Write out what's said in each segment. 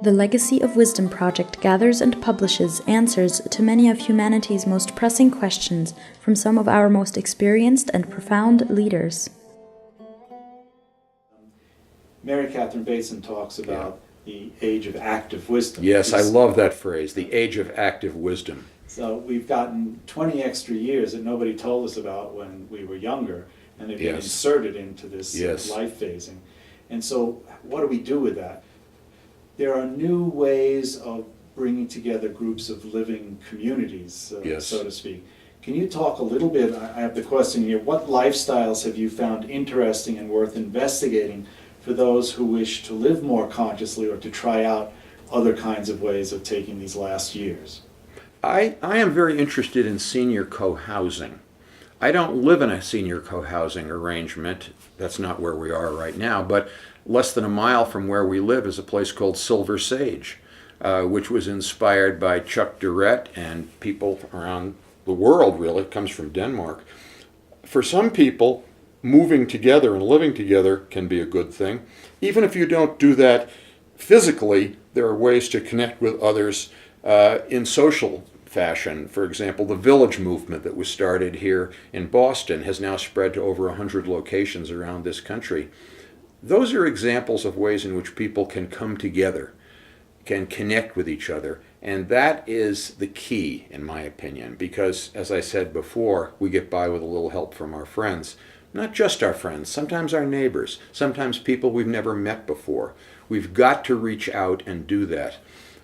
The Legacy of Wisdom project gathers and publishes answers to many of humanity's most pressing questions from some of our most experienced and profound leaders. Mary Catherine Bateson talks about the age of active wisdom. Yes, I love that phrase, the age of active wisdom. So we've gotten 20 extra years that nobody told us about when we were younger, and they've been inserted into this life phasing. And so what do we do with that? There are new ways of bringing together groups of living communities, so to speak. Can you talk a little bit, I have the question here, what lifestyles have you found interesting and worth investigating for those who wish to live more consciously or to try out other kinds of ways of taking these last years? I am very interested in senior co-housing. I don't live in a senior co-housing arrangement. That's not where we are right now, but less than a mile from where we live is a place called Silver Sage, which was inspired by Chuck Durrett and people around the world, really. It comes from Denmark. For some people, moving together and living together can be a good thing. Even if you don't do that physically, there are ways to connect with others in social fashion. For example, the village movement that was started here in Boston has now spread to over 100 locations around this country. Those are examples of ways in which people can come together, can connect with each other, and that is the key, in my opinion, because, as I said before, we get by with a little help from our friends. Not just our friends, sometimes our neighbors, sometimes people we've never met before. We've got to reach out and do that.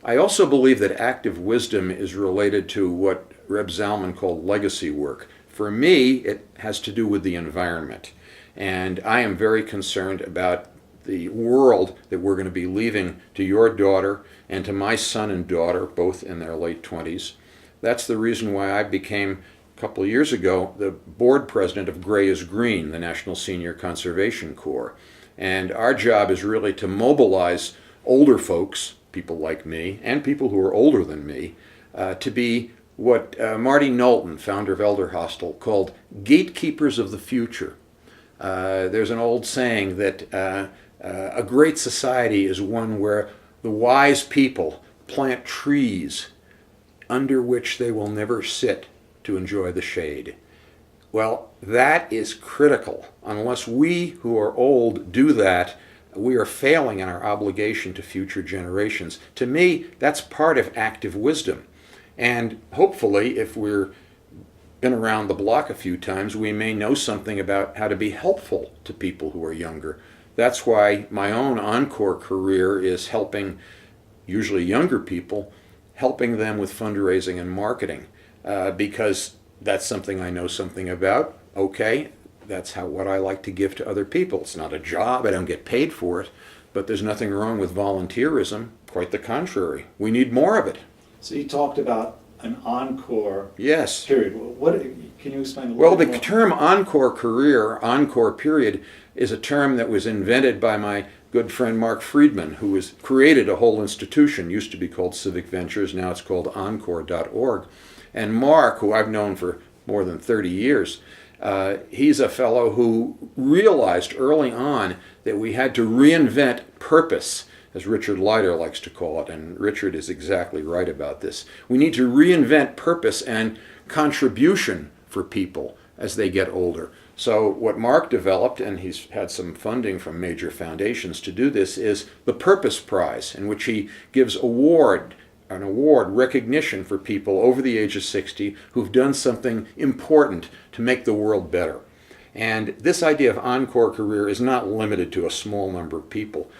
I also believe that active wisdom is related to what Reb Zalman called legacy work. For me, it has to do with the environment. And I am very concerned about the world that we're going to be leaving to your daughter and to my son and daughter, both in their late 20s. That's the reason why I became, a couple of years ago, the board president of Gray is Green, the National Senior Conservation Corps. And our job is really to mobilize older folks, people like me, and people who are older than me, to be what Marty Knowlton, founder of Elder Hostel, called gatekeepers of the future. There's an old saying that a great society is one where the wise people plant trees under which they will never sit to enjoy the shade. Well, that is critical. Unless we who are old do that, we are failing in our obligation to future generations. To me, that's part of active wisdom. And hopefully, if we're been around the block a few times, we may know something about how to be helpful to people who are younger. That's why my own Encore career is helping, usually younger people, helping them with fundraising and marketing, because that's something I know something about. Okay, that's what I like to give to other people. It's not a job, I don't get paid for it, but there's nothing wrong with volunteerism. Quite the contrary. We need more of it. So you talked about an encore yes. period. What can you explain a little Well, bit the more? term encore career, encore period, is a term that was invented by my good friend Mark Friedman, who has created a whole institution, used to be called Civic Ventures, now it's called encore.org. And Mark, who I've known for more than 30 years, he's a fellow who realized early on that we had to reinvent purpose, as Richard Leider likes to call it, and Richard is exactly right about this. We need to reinvent purpose and contribution for people as they get older. So what Mark developed, and he's had some funding from major foundations to do this, is the Purpose Prize, in which he gives an award recognition for people over the age of 60 who've done something important to make the world better. And this idea of encore career is not limited to a small number of people.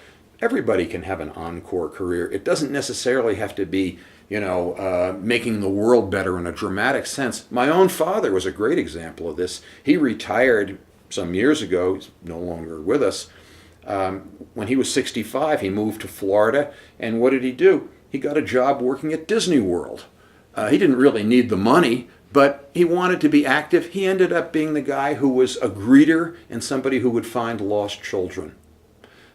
Everybody can have an encore career. It doesn't necessarily have to be, making the world better in a dramatic sense. My own father was a great example of this. He retired some years ago. He's no longer with us. When he was 65, he moved to Florida. And what did he do? He got a job working at Disney World. He didn't really need the money, but he wanted to be active. He ended up being the guy who was a greeter and somebody who would find lost children.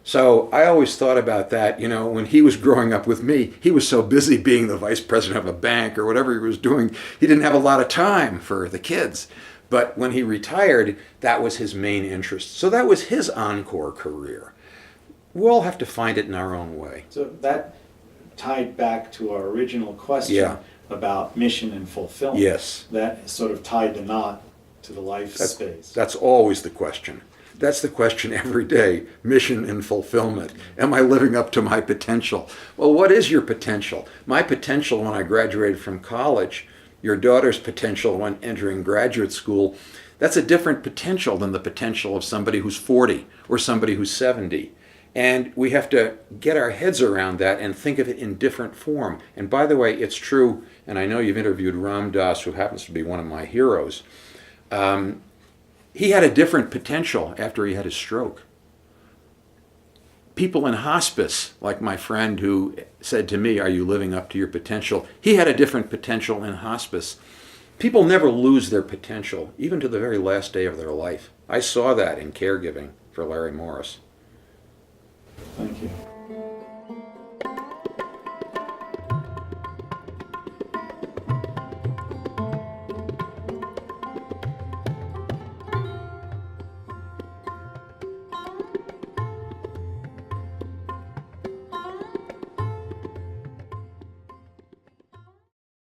So I always thought about that, when he was growing up with me, he was so busy being the vice president of a bank or whatever he was doing, he didn't have a lot of time for the kids. But when he retired, that was his main interest. So that was his encore career. We'll have to find it in our own way. So that tied back to our original question about mission and fulfillment. Yes. That sort of tied the knot to the life space. That's always the question. That's the question every day, mission and fulfillment. Am I living up to my potential? Well, what is your potential? My potential when I graduated from college, your daughter's potential when entering graduate school, that's a different potential than the potential of somebody who's 40 or somebody who's 70. And we have to get our heads around that and think of it in different form. And by the way, it's true, and I know you've interviewed Ram Dass, who happens to be one of my heroes. He had a different potential after he had his stroke. People in hospice, like my friend who said to me, "Are you living up to your potential?" He had a different potential in hospice. People never lose their potential, even to the very last day of their life. I saw that in caregiving for Larry Morris.